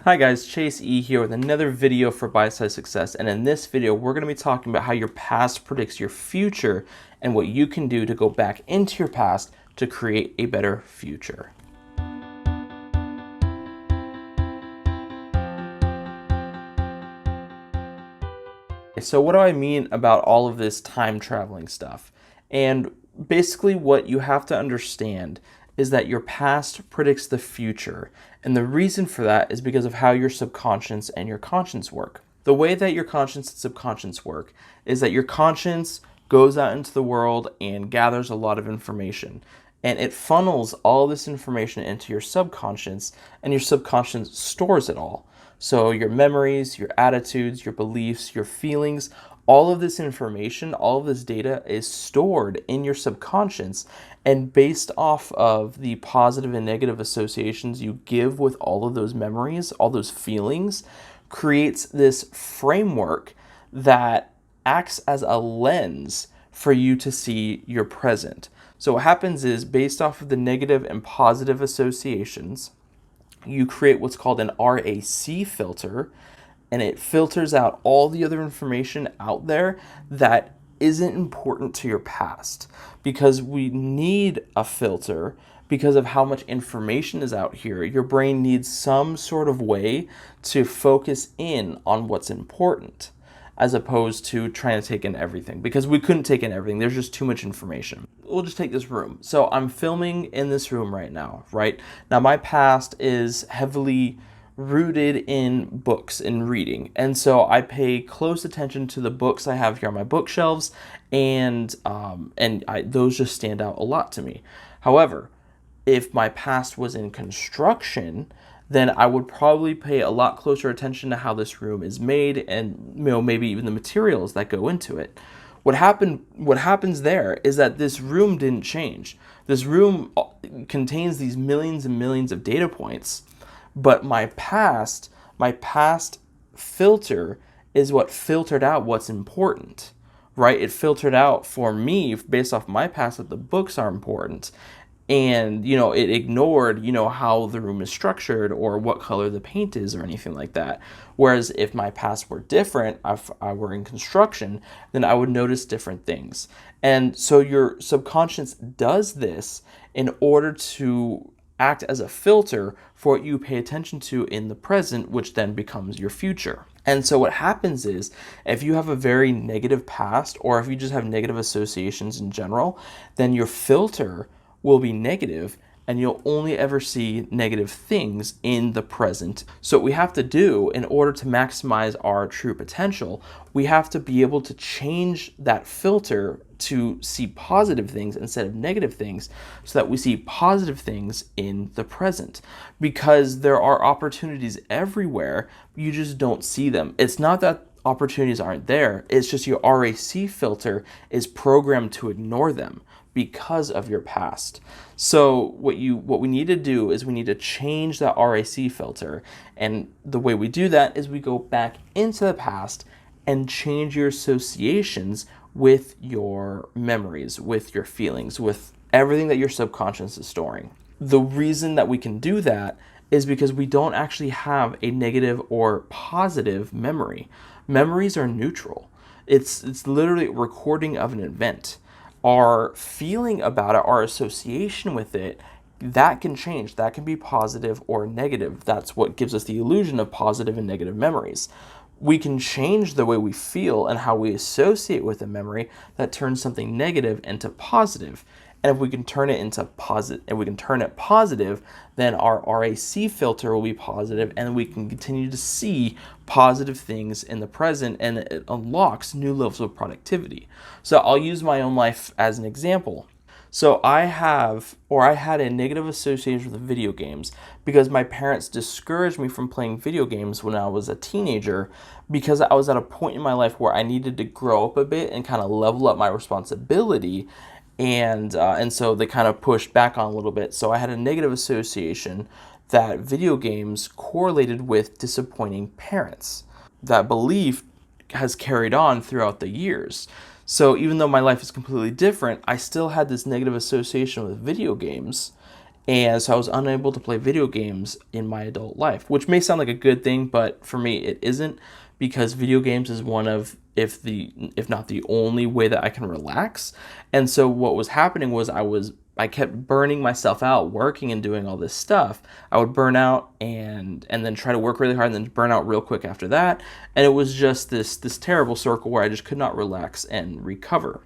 Hi guys, Chase E here with another video for Bite-Sized Success, and in this video we're going to be talking about how your past predicts your future and what you can do to go back into your past to create a better future. So what do I mean about all of this time traveling stuff? And basically what you have to understand is that your past predicts the future. And the reason for that is because of how your subconscious and your conscience work. The way that your conscience and subconscious work is that your conscience goes out into the world and gathers a lot of information. And it funnels all this information into your subconscious, and your subconscious stores it all. So your memories, your attitudes, your beliefs, your feelings, all of this information, all of this data is stored in your subconscious, and based off of the positive and negative associations you give with all of those memories, all those feelings, creates this framework that acts as a lens for you to see your present. So what happens is, based off of the negative and positive associations, you create what's called an RAC filter, and it filters out all the other information out there that isn't important to your past. Because we need a filter because of how much information is out here. Your brain needs some sort of way to focus in on what's important, as opposed to trying to take in everything, because we couldn't take in everything. There's just too much information. We'll just take this room. So I'm filming in this room right now, right? Now my past is heavily rooted in books and reading. And so I pay close attention to the books I have here on my bookshelves, and those just stand out a lot to me. However, if my past was in construction, then I would probably pay a lot closer attention to how this room is made, and maybe even the materials that go into it. What happens there is that this room didn't change. This room contains these millions and millions of data points, but my past filter is what filtered out what's important, right? It filtered out for me, based off my past, that the books are important. And, it ignored, how the room is structured or what color the paint is or anything like that. Whereas if my past were different, if I were in construction, then I would notice different things. And so your subconscious does this in order to act as a filter for what you pay attention to in the present, which then becomes your future. And so what happens is, if you have a very negative past, or if you just have negative associations in general, then your filter will be negative, and you'll only ever see negative things in the present. So what we have to do in order to maximize our true potential, we have to be able to change that filter to see positive things instead of negative things, so that we see positive things in the present. Because there are opportunities everywhere, you just don't see them. It's not that opportunities aren't there, it's just your RAC filter is programmed to ignore them because of your past. So what we need to do is we need to change that RAC filter, and the way we do that is we go back into the past and change your associations with your memories, with your feelings, with everything that your subconscious is storing. The reason that we can do that is because we don't actually have a negative or positive memory. Memories are neutral. It's literally a recording of an event. Our feeling about it, our association with it, that can change. That can be positive or negative. That's what gives us the illusion of positive and negative memories. We can change the way we feel and how we associate with a memory that turns something negative into positive. And if we can turn it positive, then our RAC filter will be positive, and we can continue to see positive things in the present, and it unlocks new levels of productivity. So I'll use my own life as an example. So I had a negative association with video games because my parents discouraged me from playing video games when I was a teenager, because I was at a point in my life where I needed to grow up a bit and kind of level up my responsibility. And so they kind of pushed back on a little bit. So I had a negative association that video games correlated with disappointing parents. That belief has carried on throughout the years. So even though my life is completely different, I still had this negative association with video games, And so I was unable to play video games in my adult life, which may sound like a good thing, but for me it isn't, because video games is one of, if not the only way that I can relax. And so what was happening was I kept burning myself out working and doing all this stuff. I would burn out and then try to work really hard and then burn out real quick after that. And it was just this terrible circle where I just could not relax and recover.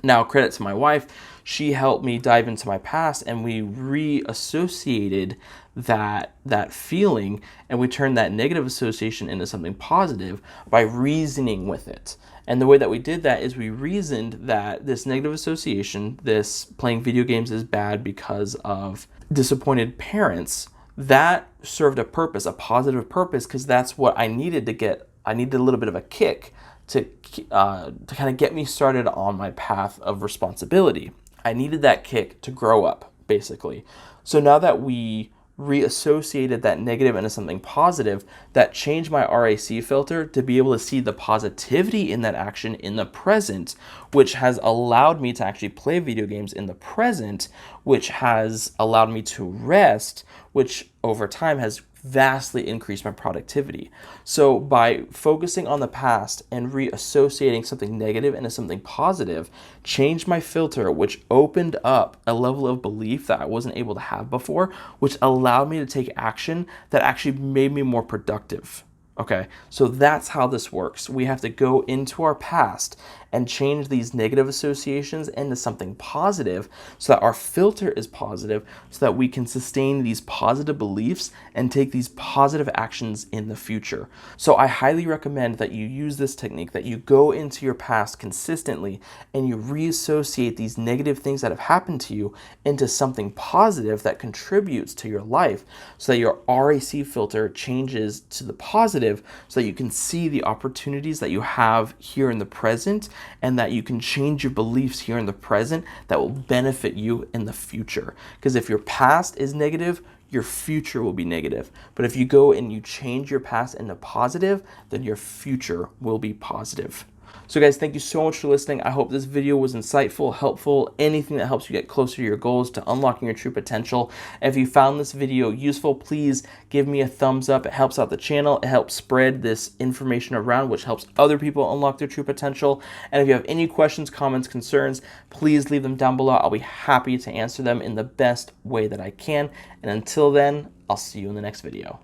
Now, credit to my wife, she helped me dive into my past, and we reassociated that feeling, and we turned that negative association into something positive by reasoning with it. And the way that we did that is we reasoned that this negative association, this playing video games is bad because of disappointed parents, that served a purpose, a positive purpose, because that's what I needed to get. I needed a little bit of a kick to kind of get me started on my path of responsibility. I needed that kick to grow up, basically. So now that we reassociated that negative into something positive, that changed my RAC filter to be able to see the positivity in that action in the present, which has allowed me to actually play video games in the present, which has allowed me to rest, which over time has vastly increased my productivity. So by focusing on the past and reassociating something negative into something positive, changed my filter, which opened up a level of belief that I wasn't able to have before, which allowed me to take action that actually made me more productive. Okay, so that's how this works. We have to go into our past and change these negative associations into something positive so that our filter is positive, so that we can sustain these positive beliefs and take these positive actions in the future. So I highly recommend that you use this technique, that you go into your past consistently and you reassociate these negative things that have happened to you into something positive that contributes to your life, so that your RAC filter changes to the positive, so that you can see the opportunities that you have here in the present, and that you can change your beliefs here in the present that will benefit you in the future. Because if your past is negative, your future will be negative. But if you go and you change your past into positive, then your future will be positive. So guys, thank you so much for listening. I hope this video was insightful, helpful, anything that helps you get closer to your goals, to unlocking your true potential. If you found this video useful, please give me a thumbs up. It helps out the channel. It helps spread this information around, which helps other people unlock their true potential. And if you have any questions, comments, concerns, please leave them down below. I'll be happy to answer them in the best way that I can. And until then, I'll see you in the next video.